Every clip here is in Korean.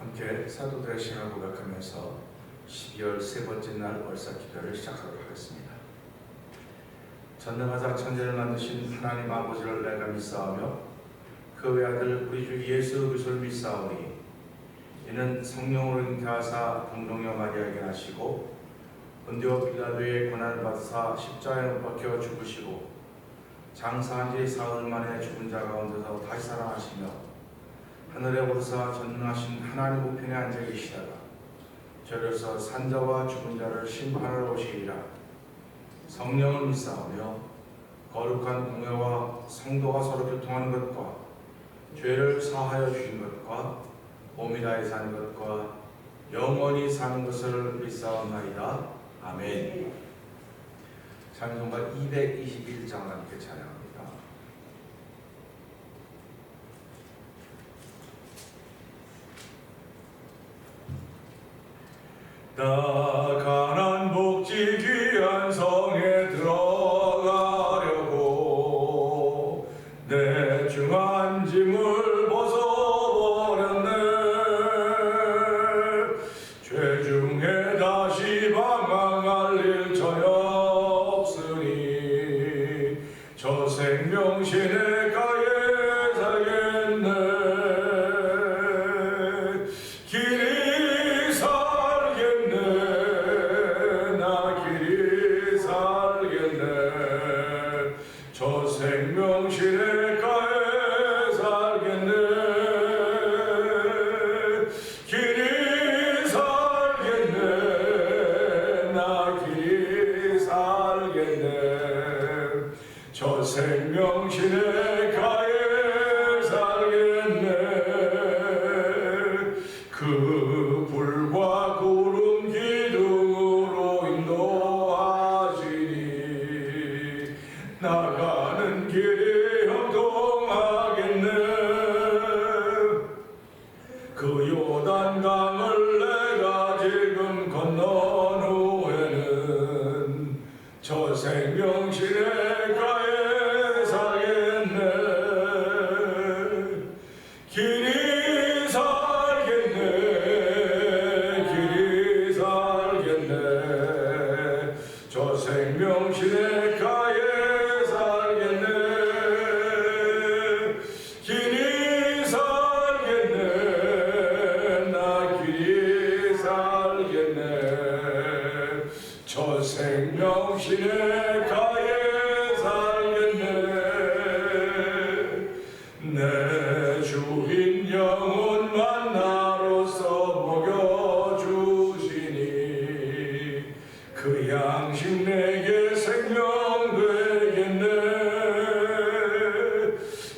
함께 사도들의 신앙을 고백하면서 12월 세 번째 날 월사 기도를 시작하도록 하겠습니다. 전능하사 천지를 만드신 하나님 아버지를 내가 믿사오며 그 외아들 우리 주 예수 그리스도를 믿사오니 이는 성령으로 잉태하사 동정녀 마리아에게 나시고 본디오 빌라도의 고난을 받으사 십자가에 못 박혀 죽으시고 장사한 지 사흘 만에 죽은 자 가운데서 다시 살아나시며 하늘에 오르사 전능하신 하나님 우편에 앉아 계시다가 저려서 산자와 죽은 자를 심판하러 오시리라. 성령을 믿사오며 거룩한 공회와 성도가 서로 교통하는 것과 죄를 사하여 주신 것과 몸이 다해 사는 것과 영원히 사는 것을 믿사옵나이다. 아멘. 찬송가 221장을 함께 찬양합니다. 나 가난 복지 귀한 성에 들어가려고 내 중한 짐을 벗어버렸네. 죄 중에 다시 방황할 일 전혀 없으니 저 생명 시내가에 살겠네. 길이 저 생명 시내가에 살겠네. 길이 살겠네. 나 길이 살겠네. 저 생명 시내가에 살겠네. 그 불과 구름 기둥으로 인도하시니 나가는 길이 형통하겠네. 그 요단강을 내가 지금 건넌 후에는 저 생명 시내가에 살겠네. 길이 살겠네. 길이 살겠네. 저 생명 시내가에 길이 살겠네. 나 길이 살겠네. 저 생명 시내가에 살겠네. 내 주인 영혼 만나로서 먹여주시니 그 양식 내게 생명 되겠네.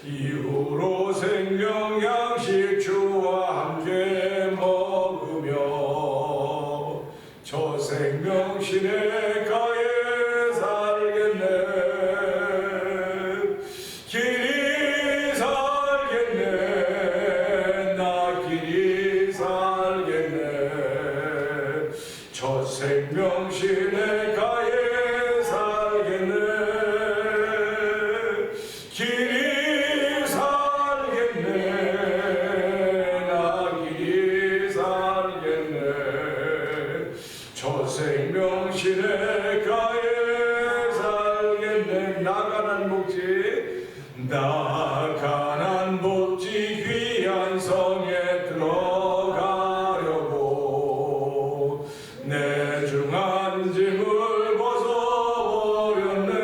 이후로 생명 양식 주와 함께 먹으며 저 생명 시내가에 살겠네. 길이 살겠네. 나 길이 살겠네. 저 생명 시내가에 살겠네. 길이 살겠네. 나 길이 살겠네. 저 생명 시내가에 살겠네. 나가난 복지 나가난 복지 귀한 성에 들어가려고 내 중한 짐을 벗어버렸네.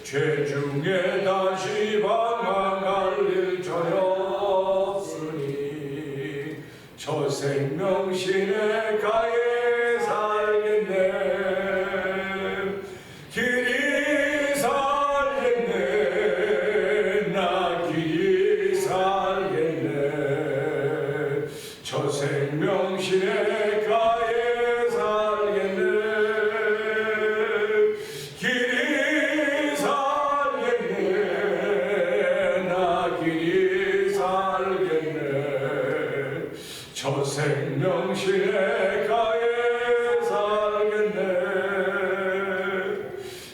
죄 중에 다시 방황할 일 전혀 없으니 저 생명 시내가에 살겠네. 길이 살겠네. 나 길이 살겠네. 저 생명 시내가에 살겠네. 길이 살겠네. 나 길이 살겠네. 저 생명 시내가에 살겠네.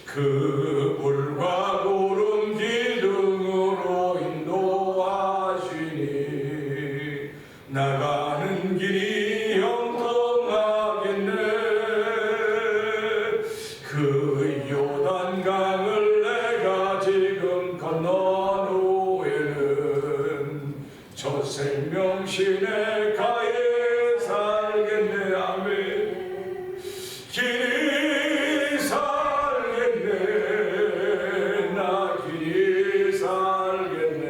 그 불과 구름 기둥으로 인도하시니 저 생명 시내가에 살겠네. 아멘. 길이 살겠네. 나 길이 살겠네.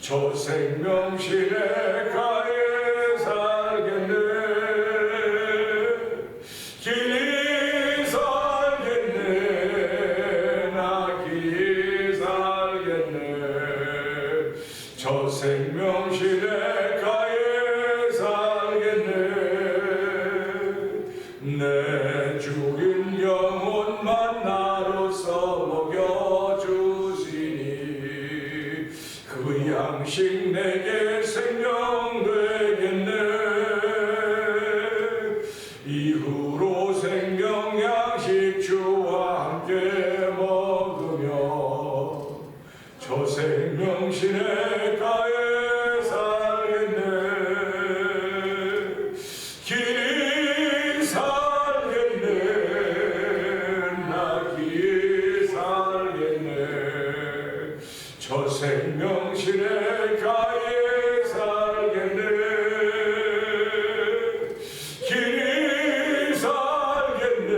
저 생명 시내가에 살겠네. 길이 살겠네. 나 길이 살겠네. 저 생명 시내가에 살겠네. 내 죽은 영혼만 나로서 먹여주시니 그 양식 내게 생명 되겠네. 이후로 생명 양식 주와 함께 먹으며 저 생명 시내가에 살겠네. 길이 살겠네. 나 길이 살겠네. 저 생명 시내가에 살겠네. 길이 살겠네.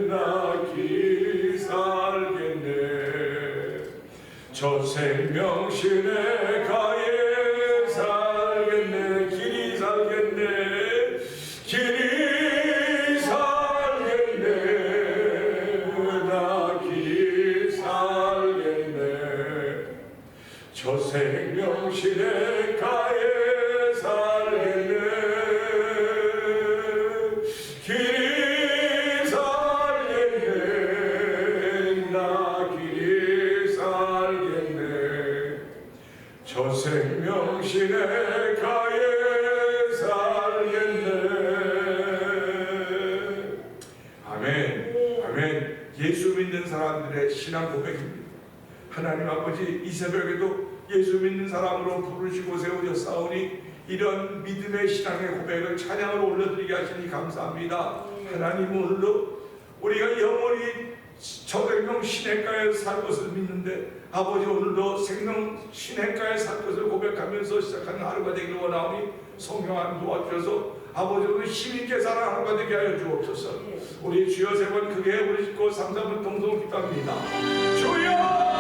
나 길이 살겠네. 저 생명 시내가에 살겠네. 길이 살겠네. 길이 살겠네. 나 길이 살겠네. 저 생명 시내가에 살겠네. 길이 살겠네. 나 길이 살겠네. 저 생명 시내가에 살겠네. 아멘. 아멘. 예수 믿는 사람들의 신앙 고백입니다. 하나님 아버지, 이 새벽에도 예수 믿는 사람으로 부르시고 세우셨사오니 이런 믿음의 신앙의 고백을 찬양으로 올려드리게 하시니 감사합니다. 하나님, 오늘도 우리가 영원히 저 생명 시냇가에 살 것을 믿는데 아버지, 오늘도 생명 시냇가에 살 것을 고백하면서 시작하는 하루가 되기를 원하오니 성령 안 도와주셔서 아버지, 오늘 힘있게 살아가는 하루가 되게 하여 주옵소서. 우리 주여 세 번 크게 부르시고 3, 4분 동성 기도합니다. 주여!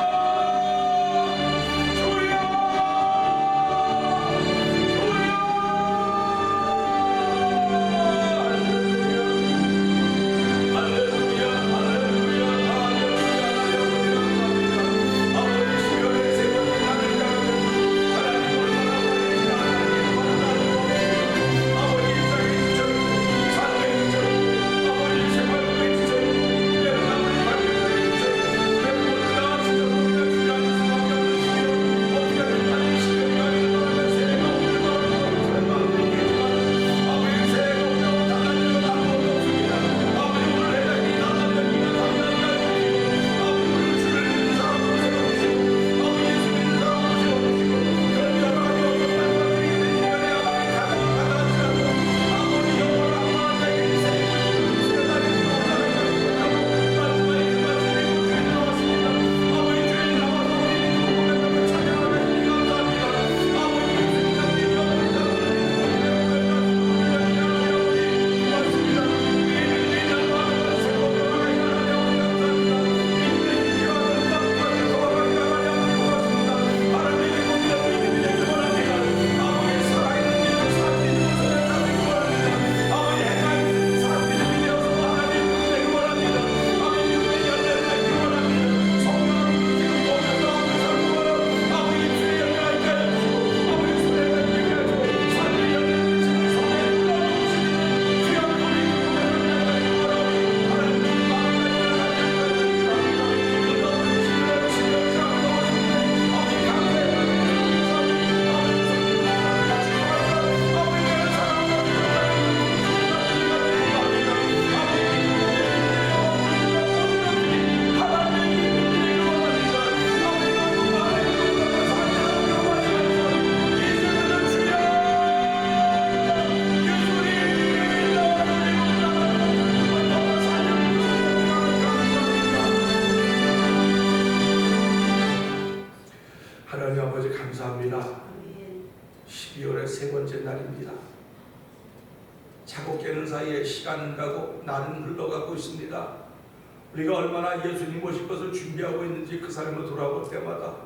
하나님 아버지 감사합니다. 12월의 세 번째 날입니다. 자고 깨는 사이에 시간은 가고 날은 흘러가고 있습니다. 우리가 얼마나 예수님 모실 것을 준비하고 있는지 그 삶으로 돌아볼 때마다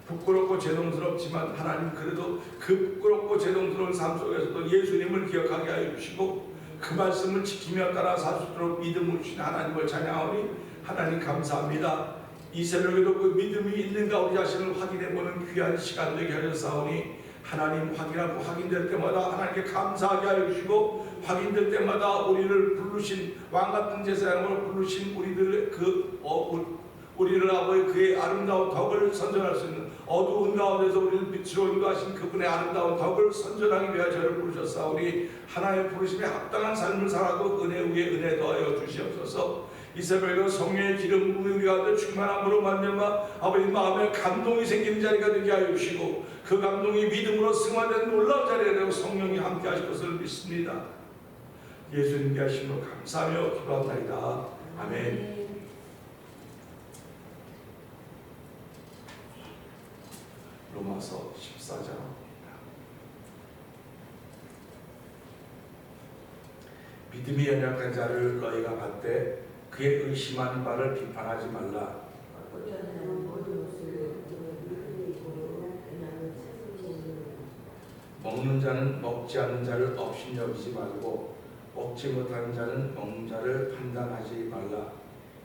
부끄럽고 죄송스럽지만 하나님 그래도 그 부끄럽고 죄송스러운 삶 속에서도 예수님을 기억하게 하여 주시고 그 말씀을 지키며 따라 살 수 있도록 믿음을 주신 하나님을 찬양하오니 하나님 감사합니다. 이 새벽에도 그 믿음이 있는가 우리 자신을 확인해보는 귀한 시간 되게 하셨사오니 하나님 확인하고 확인될 때마다 하나님께 감사하게 하여 주시고 확인될 때마다 우리를 부르신 왕같은 제사장으로 부르신 우리들 우리를 아버지 그의 아름다운 덕을 선전할 수 있는 어두운 가운데서 우리를 빛으로 인도하신 그분의 아름다운 덕을 선전하기 위하여 저를 부르셨사오니 하나님의 부르심에 합당한 삶을 살아도 은혜 위에 은혜 더하여 주시옵소서. 이 새벽에 성령의 기름 부음이 우리 가운데 충만함으로 말미암아 아버지 마음에 감동이 생기는 자리가 되게 하여 주시고 그 감동이 믿음으로 승화되는 놀라운 자리가 되고 성령이 함께 하실 것을 믿습니다. 예수님께 하심으로 감사하며 기도합나이다. 아멘. 로마서 14장 믿음이 연약한 자를 너희가 받되 그의 의심하는 바를 비판하지 말라. 먹는 자는 먹지 않는 자를 업신여기지 말고 먹지 못하는 자는 먹는 자를 판단하지 말라.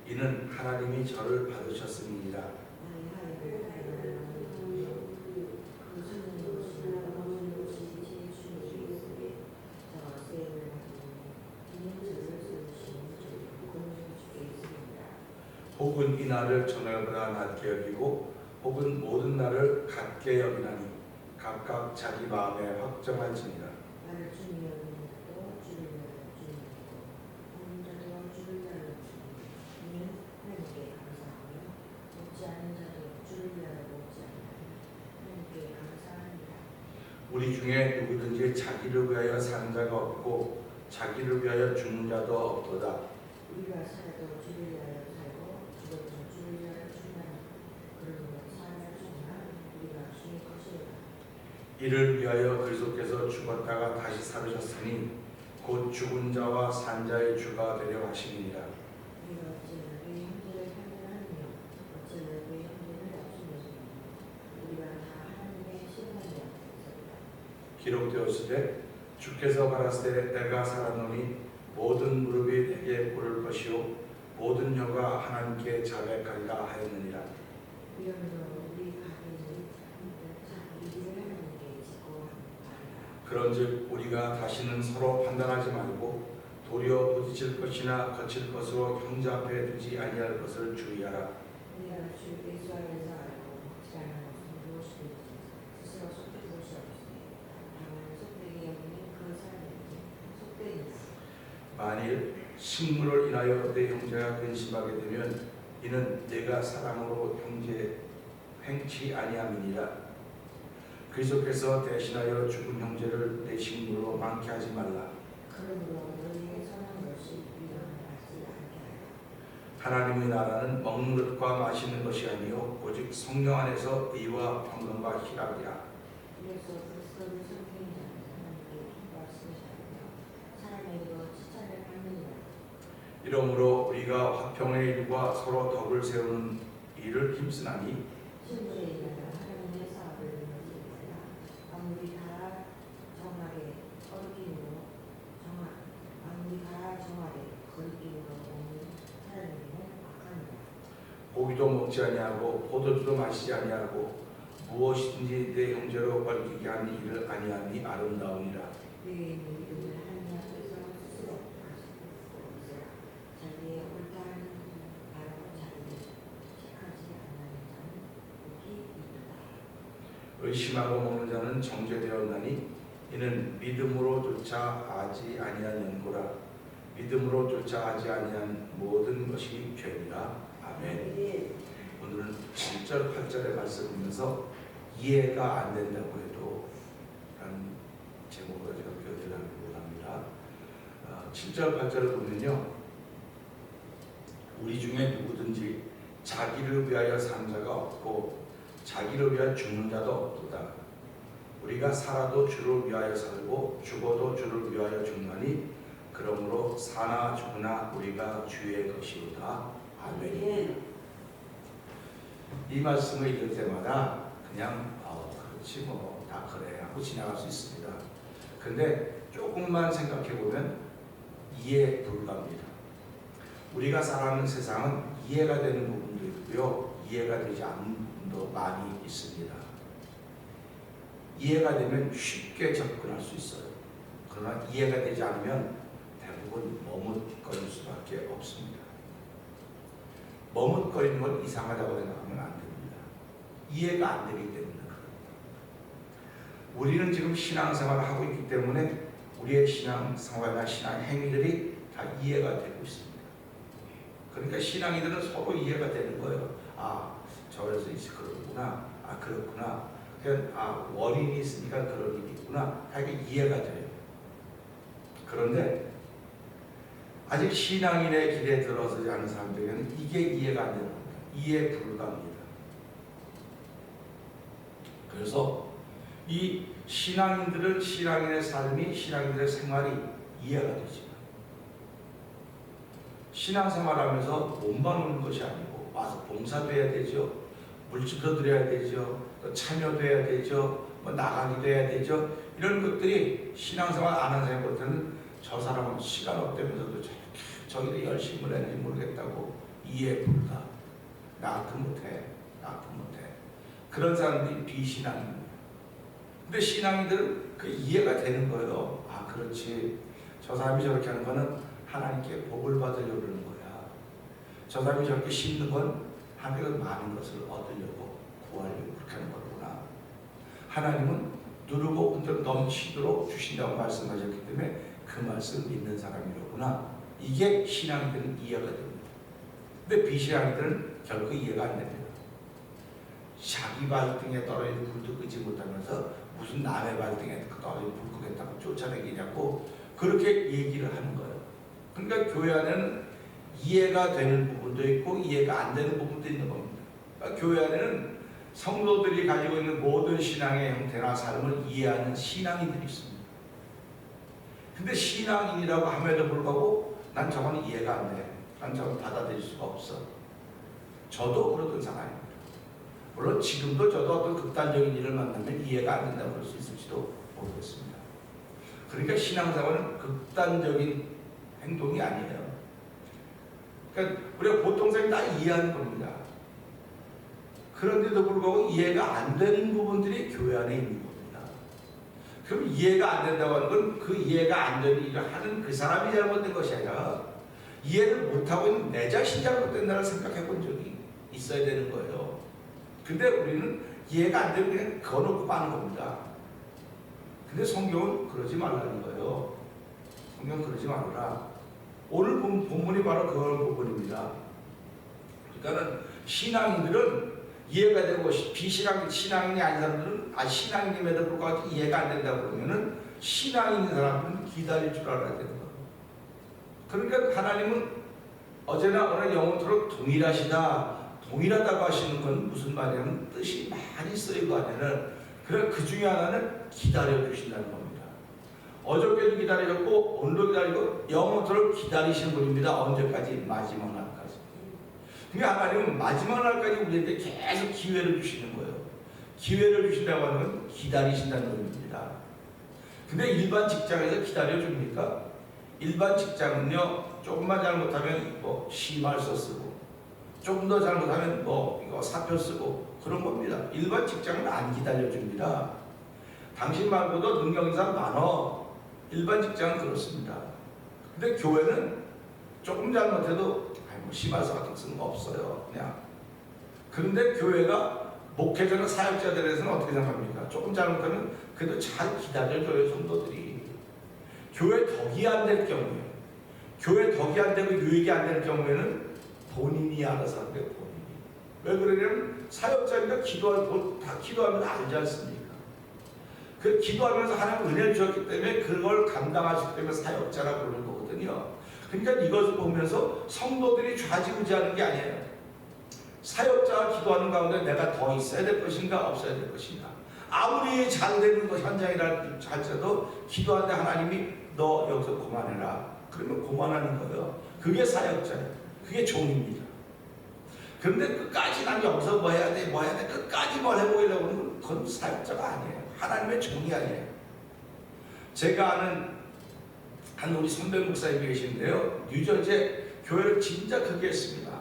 이는 하나님이 저를 받으셨음이니라. 혹은 이 날을 저녁보다 낮게 여기고 혹은 모든 날을 같게 여기나니 각각 자기 마음에 확정할지니라. 우리 중에 누구든지 자기를 위하여 사는 자가 없고 자기를 위하여 죽는 자도 없도다. 우리가 살아도 주를 위하여 살고 죽어도 주를 위하여 죽나니 그러므로 삶을 죽나 우리가 주의 것이라. 이를 위하여 그리스도께서 죽었다가 다시 살으셨으니 곧 죽은 자와 산 자의 주가 되려 하심이니라. 우리가 어찌나 그의 형제를 판단하느냐 어찌나 그의 형제를 없으며 우리가 다 하나님의 심판이라. 기록되었으되 주께서 가라사대 내가 살았노니 모든 무릎이 내게 꿇을 것이요 모든 혀가 하나님께 자백하리라 하였느니라. 이러므로 우리 가게는 자기 일을 하나님께 짓고 하리라. 그런즉 우리가 다시는 서로 판단하지 말고 도리어 부딪힐 것이나 거칠 것으로 형제 앞에 두지 아니할 것을 주의하라. 우리가 주 예수 안에서 알고 확실한 것은 무엇이든지 스스로 속일 것이 없으니 다만 속되게 여기는 그 사람에게 속되니라. 만일 식물을 인하여 내 형제가 근심하게 되면 이는 내가 사랑으로 형제 횡치 아니함이니라. 그리스도께서 대신하여 죽은 형제를 내 식물로 많게 하지 말라. 그러므로 너희의 선한 것이 위험을 받지 않게 하라. 하나님의 나라는 먹는 것과 마시는 것이 아니요 오직 성령 안에서 의와 평강과 희락이라. 그래서 그리스도를 섬기는 자는 하나님께 기뻐하시는 자이며 사람에게도 칭찬을 받느니라. 이러므로 우리가 화평의 일과 서로 덕을 세우는 일을 힘쓰나니 신부에 일하여 하나님의 사업을 이루어지리라. 아무리 다 정하게 거리낌으로 먹는 사람에게는 악하니라. 고기도 먹지 아니하고 포도주도 마시지 아니하고 무엇이든지 내 형제로 얽히게 하는 일을 아니하니 아름다우니라. 그의 이름을 하나님 앞에서 스스로 가지고 있으라. 자기의 옳다는 바로 자기를 책하지 않는 자는 복이 있도다. 의심하고 먹는 자는 정죄되었나니 이는 믿음으로조차 하지 아니한 연고라. 믿음으로조차 하지 아니한 모든 것이 죄니라. 아멘. 오늘은 7절 8절의 말씀을 보면서 이해가 안 된다고 해도 라는 제목으로 제가 표현하려고 합니다. 7절 8절을 보면요, 우리 중에 누구든지 자기를 위하여 산 자가 없고 자기를 위하여 죽는 자도 없도다. 우리가 살아도 주를 위하여 살고 죽어도 주를 위하여 죽나니 그러므로 사나 죽으나 우리가 주의 것이로다. 아멘. 이 말씀을 읽을 때마다 그냥 그렇지 뭐 다 그래 하고 지나갈 수 있습니다. 근데 조금만 생각해 보면 이해 불가합니다. 우리가 살아가는 세상은 이해가 되는 부분도 있고요, 이해가 되지 않는 부분도 많이 있습니다. 이해가 되면 쉽게 접근할 수 있어요. 그러나 이해가 되지 않으면 대부분 머뭇거릴 수밖에 없습니다. 머뭇거리는 건 이상하다고 생각하면 안 됩니다. 이해가 안 되기 때문에 그렇습니다. 우리는 지금 신앙생활을 하고 있기 때문에 우리의 신앙생활이나 신앙 행위들이 다 이해가 되고 있습니다. 그러니까 신앙이들은 서로 이해가 되는 거예요. 아, 저래서 이제 그러구나. 아, 그렇구나. 그러니까 원인이 있으니까 그런 일이 있구나. 하게 이해가 돼요. 그런데 아직 신앙인의 길에 들어서지 않은 사람들에게는 이게 이해가 안 되는 겁니다. 이해 불가합니다. 그래서 이 신앙인들은 신앙인의 삶이, 신앙인들의 생활이 이해가 되지만 신앙생활하면서 몸만 오는 것이 아니고 와서 봉사도 해야 되죠. 물질도 드려야 되죠. 또 참여도 해야 되죠. 뭐 나가기도 해야 되죠. 이런 것들이 신앙생활 안 하는 사람한테는 저 사람은 시간 없다면서도 저기도 열심히 했는지 모르겠다고 이해 불가. 나 같은 못해. 그런 사람들이 비신앙입니다. 근데 신앙인들은 그 이해가 되는 거예요. 아, 그렇지. 저 사람이 저렇게 하는 거는 하나님께 복을 받으려고 그러는 거야. 저 사람이 저렇게 심는 건 하나님께 많은 것을 얻으려고 구하려고 그렇게 하는 거구나. 하나님은 누르고 흔들어 넘치도록 주신다고 말씀하셨기 때문에 그 말씀 믿는 사람이로구나. 이게 신앙인들은 이해가 됩니다. 근데 비신앙인들은 결코 이해가 안 됩니다. 자기 발등에 떨어진 불도 끄지 못하면서 무슨 남의 발등에 떨어진 불 끄겠다고 쫓아내기냐고 그렇게 얘기를 하는 거예요. 그러니까 교회 안에는 이해가 되는 부분도 있고 이해가 안 되는 부분도 있는 겁니다. 그러니까 교회 안에는 성도들이 가지고 있는 모든 신앙의 형태나 삶을 이해하는 신앙인들이 있습니다. 근데 신앙인이라고 함에도 불구하고 난 저건 이해가 안 돼. 난 저건 받아들일 수가 없어. 저도 그러던 사람입니다. 물론 지금도 저도 어떤 극단적인 일을 만나면 이해가 안 된다고 그럴 수 있을지도 모르겠습니다. 그러니까 신앙생활은 극단적인 행동이 아니에요. 그러니까 우리가 보통 사람이 다 이해하는 겁니다. 그런데도 불구하고 이해가 안 되는 부분들이 교회 안에 있는 겁니다. 그럼 이해가 안 된다고 하는 건 그 이해가 안 되는 일을 하는 그 사람이 잘못된 것이 아니라 이해를 못하고 있는 내 자신이 잘못된다고 생각해 본 적이 있어야 되는 거예요. 근데 우리는 이해가 안 되면 그냥 그어놓고 마는 겁니다. 근데 성경은 그러지 말라는 거예요. 성경은 그러지 말아라. 오늘 본문이 바로 그런 부분입니다. 그러니까 신앙인들은 이해가 되고 신앙인이 아닌 사람들은 신앙인임에도 불구하고 이해가 안 된다고 그러면은 신앙인 사람들은 기다릴 줄 알아야 되는 거예요. 그러니까 하나님은 어제나 오늘 영원토록 동일하다고 하시는 건 무슨 말이냐면 뜻이 많이 있어요. 그 안에는. 그래 그 중에 하나는 기다려 주신다는 겁니다. 어저께도 기다리셨고 오늘도 기다리고 영원토록 기다리시는 분입니다. 언제까지? 마지막 날까지. 그러니까 하나님은 마지막 날까지 우리한테 계속 기회를 주시는 거예요. 기회를 주신다고 하는 건 기다리신다는 의미입니다. 근데 일반 직장에서 기다려줍니까? 일반 직장은요, 조금만 잘못하면 뭐 심할서 쓰고, 조금 더 잘못하면 뭐 이거 사표 쓰고 그런 겁니다. 일반 직장은 안 기다려줍니다. 당신 말고도 능력 있는 사람 많어. 일반 직장은 그렇습니다. 근데 교회는 조금 잘못해도 뭐 심할서 같은 거 쓰는 거 없어요. 그냥. 그런데 교회가 목회자나 사역자들에서는 어떻게 생각합니까? 조금 잘못하면 그래도 잘 기다려줘요, 성도들이. 교회 덕이 안 될 경우에, 교회 덕이 안 되고 유익이 안 될 경우에는 본인이 알아서 한대요, 본인이. 왜 그러냐면 사역자니까 다 기도하면 알지 않습니까? 그 기도하면서 하나님 은혜를 주셨기 때문에 그걸 감당하시기 때문에 사역자라고 부르는 거거든요. 그러니까 이것을 보면서 성도들이 좌지우지하는 게 아니에요. 사역자가 기도하는 가운데 내가 더 있어야 될 것인가 없어야 될 것인가. 아무리 잘 되는 것 현장이라 할지라도 기도하는데 하나님이 너 여기서 그만해라. 그러면 그만하는 거예요. 그게 사역자예요. 그게 종입니다. 그런데 끝까지 난 여기서 뭐 해야 돼, 뭐 해야 돼, 끝까지 뭘 해보려고 하면 그건 사역자가 아니에요. 하나님의 종이 아니에요. 제가 아는 한 우리 선배 목사님이 계시는데요. 뉴저지에 교회를 진짜 크게 했습니다.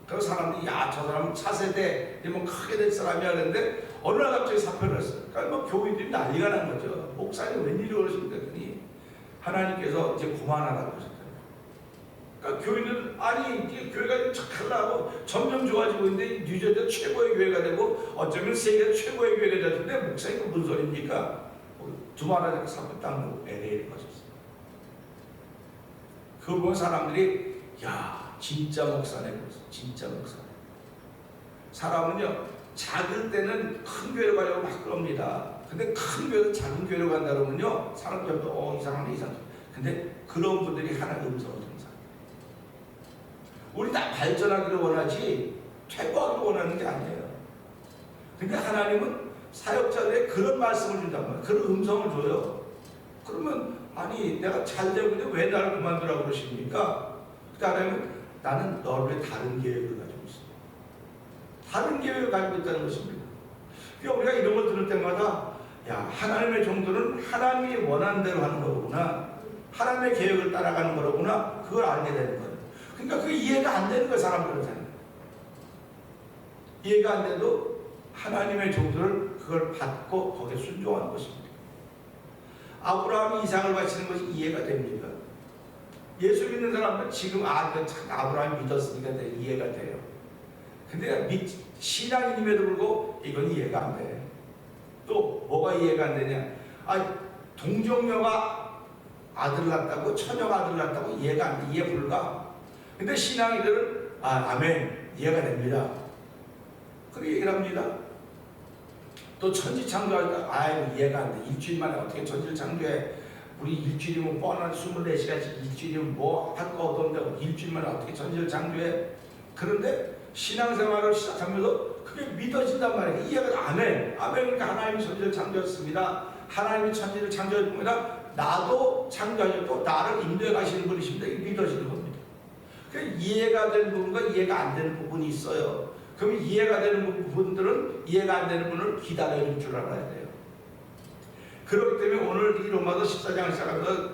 그래서 사람들이 야, 저 사람은 차세대 뭐 크게 될 사람이야 그랬는데 어느 날 갑자기 사표를 했어요. 그러니까 뭐 교인들이 난리가 난 거죠. 목사님 웬일이 그러십니까? 그랬더니 하나님께서 이제 그만하라고 하셨어요. 그러니까 교인들은 아니 이제 교회가 착하려고 점점 좋아지고 있는데 뉴저지 최고의 교회가 되고 어쩌면 세계 최고의 교회가 되는데 목사님 무슨 소리입니까? 두말하자고 사표 딱 놓고 LA를 가셨어요. 그걸 보면 사람들이 야 진짜 목사네 그랬어. 진짜 목사네. 사람은요 작을 때는 큰 교회로 가려고 막 그럽니다. 근데 큰 교회에서 작은 교회로 간다 그러면요 사람들도 이상하네 이상하네. 근데 그런 분들이 하나님의 음성을 듣는 사람. 우리 다 발전하기를 원하지 퇴보하기를 원하는 게 아니에요. 근데 하나님은 사역자들의 그런 말씀을 준단 말이에요. 그런 음성을 줘요. 그러면 아니 내가 잘 되고 있는데 왜 나를 그만두라고 그러십니까? 그 하나님은 나는 너를 위해 다른 계획을 가지고 있어. 다른 계획을 가지고 있다는 것입니다. 그러니까 우리가 이런 걸 들을 때마다 야 하나님의 종들은 하나님이 원하는 대로 하는 거구나. 하나님의 계획을 따라가는 거구나. 그걸 알게 되는 거예요. 그러니까 그게 이해가 안 되는 거예요. 사람들은. 이해가 안 돼도 하나님의 종들을 그걸 받고 거기에 순종하는 것입니다. 아브라함이 이삭을 바치는 것이 이해가 됩니까? 예수 믿는 사람은 지금 아브라함이 믿었으니까 이해가 돼요. 근데 신앙인임에도 불구하고 이건 이해가 안 돼. 또 뭐가 이해가 안 되냐? 동정녀가 아들 낳았다고 처녀가 아들 낳았다고 이해가 안 돼. 이해 불가. 근데 신앙인들은 아멘 이해가 됩니다. 그렇게 얘기를 합니다. 또 천지 창조하니까 이해가 안 돼. 일주일 만에 어떻게 천지를 창조해? 우리 일주일이면 뻔한 24시간씩 일주일이면 뭐 할 거 없던데 일주일 만에 어떻게 천지를 창조해? 그런데 신앙생활을 시작하면서 그게 믿어진단 말이에요. 이해가 아멘. 그러니까 하나님이 천지를 창조했습니다. 하나님이 천지를 창조했습니다. 나도 창조하셨고 나를 인도해 가시는 분이십니다. 이게 믿어지는 겁니다. 그러니까 이해가 되는 부분과 이해가 안 되는 부분이 있어요. 그럼 이해가 되는 부분들은 이해가 안 되는 분을 기다려줄 줄 알아야 돼요. 그렇기 때문에 오늘 이 로마서 14장 시작하면서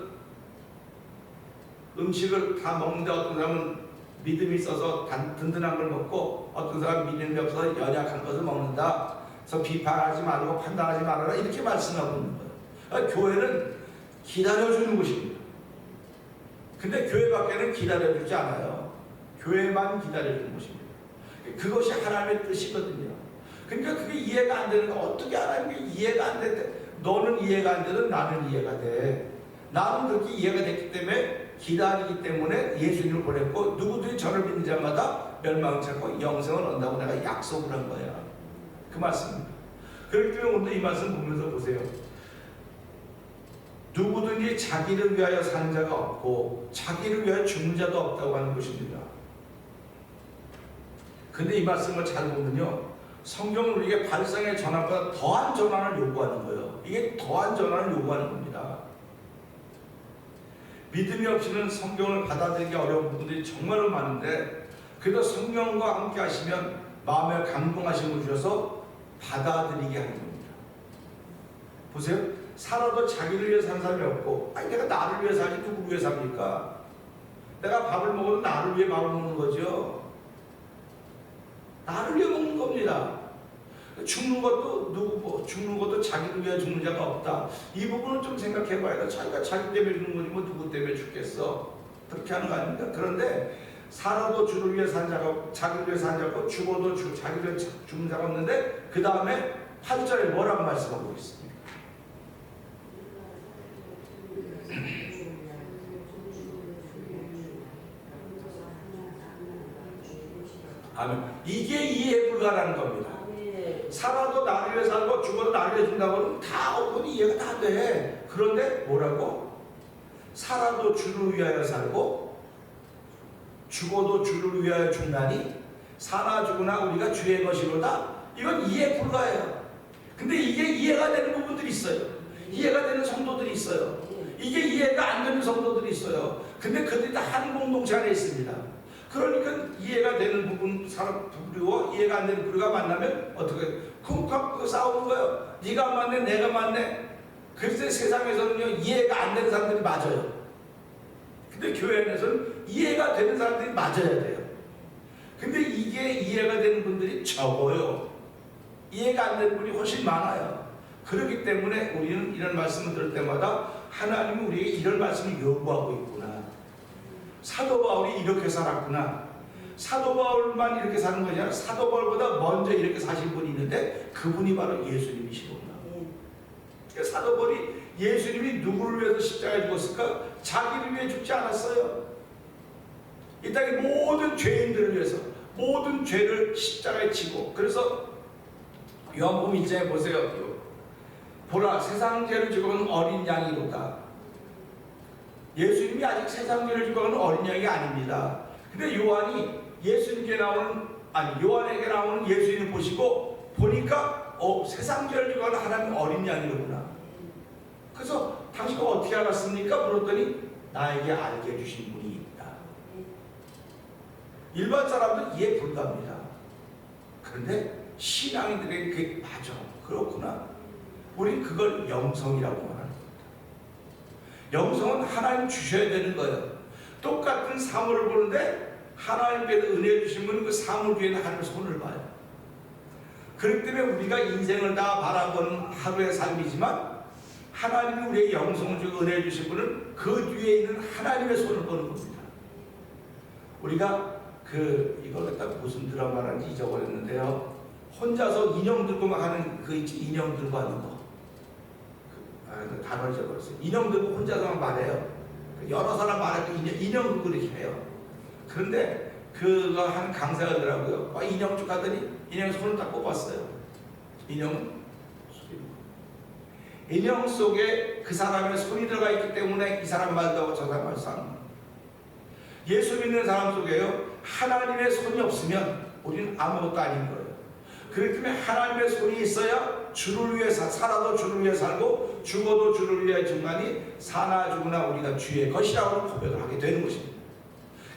음식을 다 먹는데 어떤 사람은 믿음이 있어서 든든한 걸 먹고 어떤 사람은 믿음이 없어서 연약한 것을 먹는다. 그래서 비판하지 말고 판단하지 말아라 이렇게 말씀하고 있는 거예요. 그러니까 교회는 기다려주는 곳입니다. 근데 교회 밖에는 기다려주지 않아요. 교회만 기다려주는 곳입니다. 그것이 하나님의 뜻이거든요. 그러니까 그게 이해가 안 되는 거 어떻게 하나님이 이해가 안 되는데 너는 이해가 안 되든 나는 이해가 돼. 나는 그렇게 이해가 됐기 때문에 기다리기 때문에 예수님을 보냈고 누구든지 저를 믿는 자마다 멸망을 찾고 영생을 얻는다고 내가 약속을 한 거야. 그 말씀입니다. 그렇기 때문에 오늘 이 말씀 보면서 보세요. 누구든지 자기를 위하여 사는 자가 없고 자기를 위하여 죽는 자도 없다고 하는 것입니다. 근데 이 말씀을 잘 보면요 성경은 우리에게 발상의 전환보다 더한 전환을 요구하는 거예요. 이게 더한 전환을 요구하는 겁니다. 믿음이 없이는 성경을 받아들이기 어려운 부분들이 정말로 많은데 그래도 성경과 함께 하시면 마음에 감동하심을 주셔서 받아들이게 하는 겁니다. 보세요. 살아도 자기를 위해 사는 사람이 없고 내가 나를 위해 살지 누구를 위해 삽니까? 내가 밥을 먹어도 나를 위해 밥을 먹는 거죠. 나를 위해 먹는 겁니다. 죽는 것도 죽는 것도 자기를 위해 죽는 자가 없다. 이 부분은 좀 생각해 봐야 돼. 자기가 자기 때문에 죽는 거지 뭐 누구 때문에 죽겠어. 그렇게 하는 거 아닙니까? 그런데 살아도 주를 위해 산 자가 자기를 위해 산 자고 죽어도 자기를 위해 죽는 자가 없는데 그 다음에 8절에 뭐라고 말씀하고 있습니까? 아멘. 이게 이해 불가라는 겁니다. 살아도 나를 위해 살고 죽어도 나를 위해 죽는다고 하면 다 어머니 이해가 다 돼. 그런데 뭐라고? 살아도 주를 위하여 살고 죽어도 주를 위하여 죽나니 사나 죽으나 우리가 주의 것이로다. 이건 이해 불가해요. 근데 이게 이해가 되는 부분들이 있어요. 이해가 되는 성도들이 있어요. 이게 이해가 안 되는 성도들이 있어요. 근데 그들이 다 한 공동체 안에 있습니다. 그러니까 이해가 되는 부분 사람 부류와 이해가 안 되는 부류가 만나면 어떻게 쿵쾅 싸우는 거예요. 네가 맞네 내가 맞네. 그래서 세상에서는요 이해가 안 되는 사람들이 맞아요. 근데 교회 안에서는 이해가 되는 사람들이 맞아야 돼요. 근데 이게 이해가 되는 분들이 적어요. 이해가 안 되는 분이 훨씬 많아요. 그렇기 때문에 우리는 이런 말씀을 들을 때마다 하나님이 우리에게 이런 말씀을 요구하고 있구나. 사도 바울이 이렇게 살았구나. 사도 바울만 이렇게 사는 것이 아니라 사도 바울보다 먼저 이렇게 사신 분이 있는데 그분이 바로 예수님이시구나. 그러니까 사도 바울이 예수님이 누구를 위해서 십자가에 죽었을까? 자기를 위해 죽지 않았어요. 이 땅의 모든 죄인들을 위해서 모든 죄를 십자가에 치고, 그래서 요한복음 1장에 보세요. 보라 세상 죄를 지고 가는 어린 양이로다. 예수님이 아직 세상 죄를 지고 가는 어린 양이 아닙니다. 근데 요한이 예수님께 나오는 요한에게 나오는 예수님을 보시고 보니까 세상 죄를 지고 가는 하나님 어린 양이로구나. 그래서 당신가 어떻게 알았습니까? 물었더니 나에게 알게 해주신 분이 있다. 일반 사람들은 이해 불가합니다. 그런데 신앙인들에게 그게 맞아. 그렇구나. 우린 그걸 영성이라고 말하는 겁니다. 영성은 하나님 주셔야 되는 거예요. 똑같은 사물을 보는데 하나님께서 은혜 주신 분은 그 사물 뒤에는 하나님의 손을 봐요. 그렇기 때문에 우리가 인생을 다 바라보는 하루의 삶이지만 하나님이 우리의 영성을 주고 은혜 주신 분은 그 뒤에 있는 하나님의 손을 보는 겁니다. 우리가 이걸 갖다 무슨 드라마라는지 잊어버렸는데요. 혼자서 인형 들고 막 하는 그 인형 들고 하는 거. 그 단어를 잊어버렸어요. 인형 들고 혼자서 막 말해요. 여러 사람 말해도 인형 들고 그렇게 해요. 그런데 그거 한 강사가 더라고요. 인형 쭉 하더니 인형 손을 딱 뽑았어요. 인형 속에 그 사람의 손이 들어가 있기 때문에 이 사람 말도 하고 저 사람 말도 하는. 예수 믿는 사람 속에요 하나님의 손이 없으면 우리는 아무것도 아닌 거예요. 그렇기 때문에 하나님의 손이 있어야 주를 위해 살아도 주를 위해 살고 죽어도 주를 위해 중간이 사나 죽으나 우리가 주의 것이라고 고백을 하게 되는 것입니다.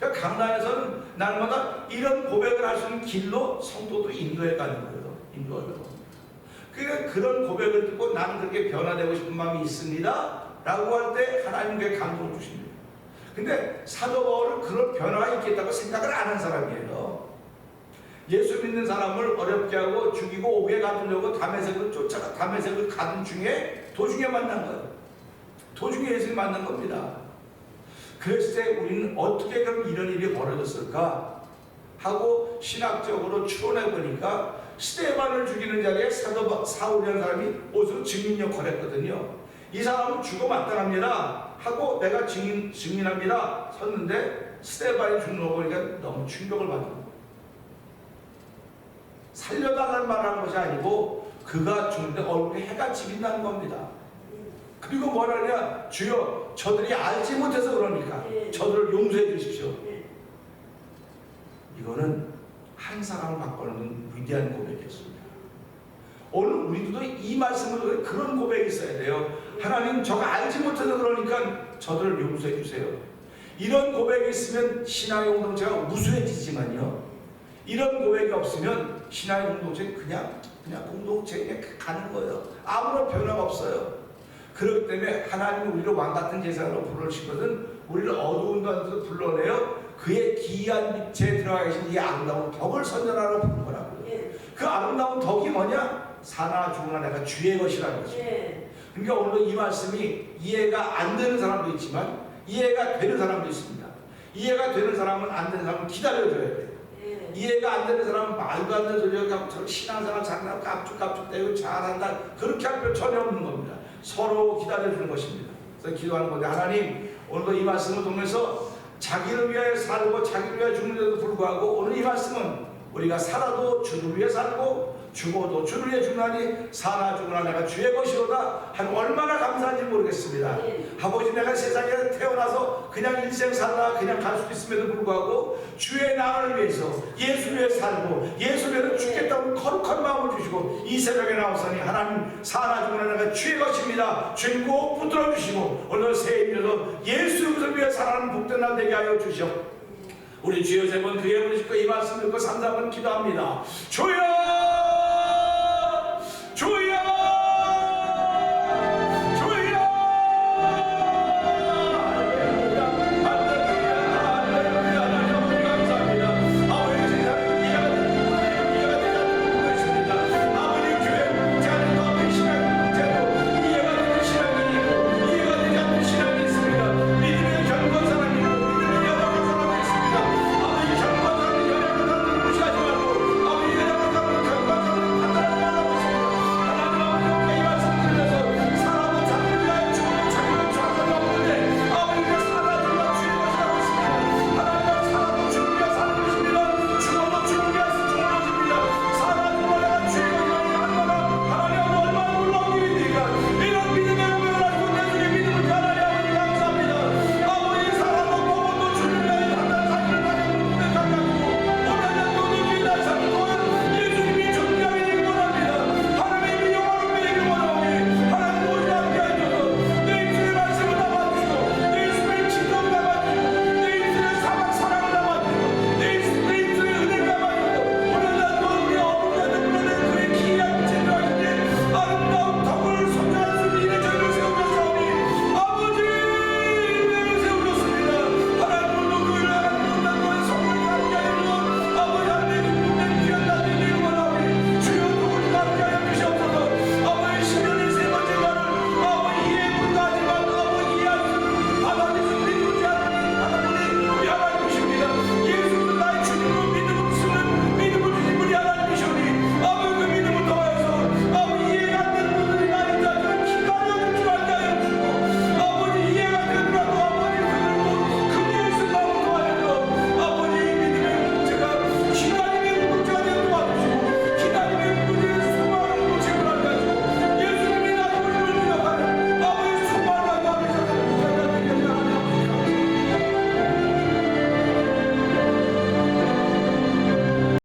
그러니까 강단에서는 날마다 이런 고백을 할 수 있는 길로 성도도 인도해 가는 거예요. 인도하는 겁니다. 그러니까 그런 고백을 듣고 나는 그렇게 변화되고 싶은 마음이 있습니다 라고 할 때 하나님께 감동을 주십니다. 근데 사도 바울은 그런 변화가 있겠다고 생각을 안 한 사람이에요. 예수 믿는 사람을 어렵게 하고 죽이고 옥에 가두려고 다메섹을 쫓아가 다메섹을 가둔 중에 도중에 만난 거예요. 도중에 예수를 만난 겁니다. 그랬을 때 우리는 어떻게 그럼 이런 일이 벌어졌을까 하고 신학적으로 추론해 보니까 스데반을 죽이는 자리에 사울이라는 사람이 옷으로 증인 역할을 했거든요. 이 사람은 죽어 마땅합니다 하고 내가 증인합니다 섰는데 스데반이 죽는 거 보니까 너무 충격을 받은 거예요. 살려달라는 말을 한 것이 아니고 그가 죽는데 얼굴에 해가 지빈다는 겁니다. 그리고 뭐라 그러냐, 주여 저들이 알지 못해서 그러니까 저들을 용서해 주십시오. 이거는 한 사람을 바꿔놓는 위대한 고백이었습니다. 오늘 우리도 이 말씀으로 그런 고백이 있어야 돼요. 하나님 저가 알지 못해서 그러니까 저들을 용서해 주세요. 이런 고백이 있으면 신앙의 공동체가 우수해지지만요, 이런 고백이 없으면 신앙의 공동체는 그냥 공동체에 가는 거예요. 아무런 변화가 없어요. 그렇기 때문에 하나님이 우리를 왕같은 제사로 부르시거든 우리를 어두운 데서 불러내어 그의 기이한 빛에 들어가 계신 이 아름다운 덕을 선전하러 부른 거라고요. 그 아름다운 덕이 뭐냐? 사나 죽으나 내가 주의 것이라는 거죠. 그러니까 오늘도 이 말씀이 이해가 안 되는 사람도 있지만 이해가 되는 사람도 있습니다. 이해가 되는 사람은 안 되는 사람은 기다려줘야 돼요. 이해가 안 되는 사람은 말도 안 되는 소리가 저를 신앙생활 잘한다 깝죽깝죽대고 잘한다 그렇게 할 필요 전혀 없는 겁니다. 서로 기다려주는 것입니다. 그래서 기도하는 건데 하나님 오늘도 이 말씀을 통해서 자기를 위하여 살고 자기를 위하여 죽는데도 불구하고 오늘 이 말씀은 우리가 살아도 주를 위해 살고 죽어도 주를 위해 죽나니 사나 죽으나 내가 주의 것이로다 하면 얼마나 감사한지 모르겠습니다. 아버지, 내가 세상에 태어나서 그냥 인생 살다 그냥 갈 수 있음에도 불구하고 주의 나라를 위해서 예수 위해 살고 예수 위해 죽겠다고 거룩한 마음을 주시고 이 새벽에 나오사니 하나님, 사나 죽으나 내가 주의 것입니다. 주님 꼭 붙들어 주시고 오늘 새해 일어서 예수 위해 살아가는 복된 날 되게 하여 주시옵소서. 우리 주여 세 번 그의 부르시고 이 말씀 듣고 3, 4번 기도합니다. 주여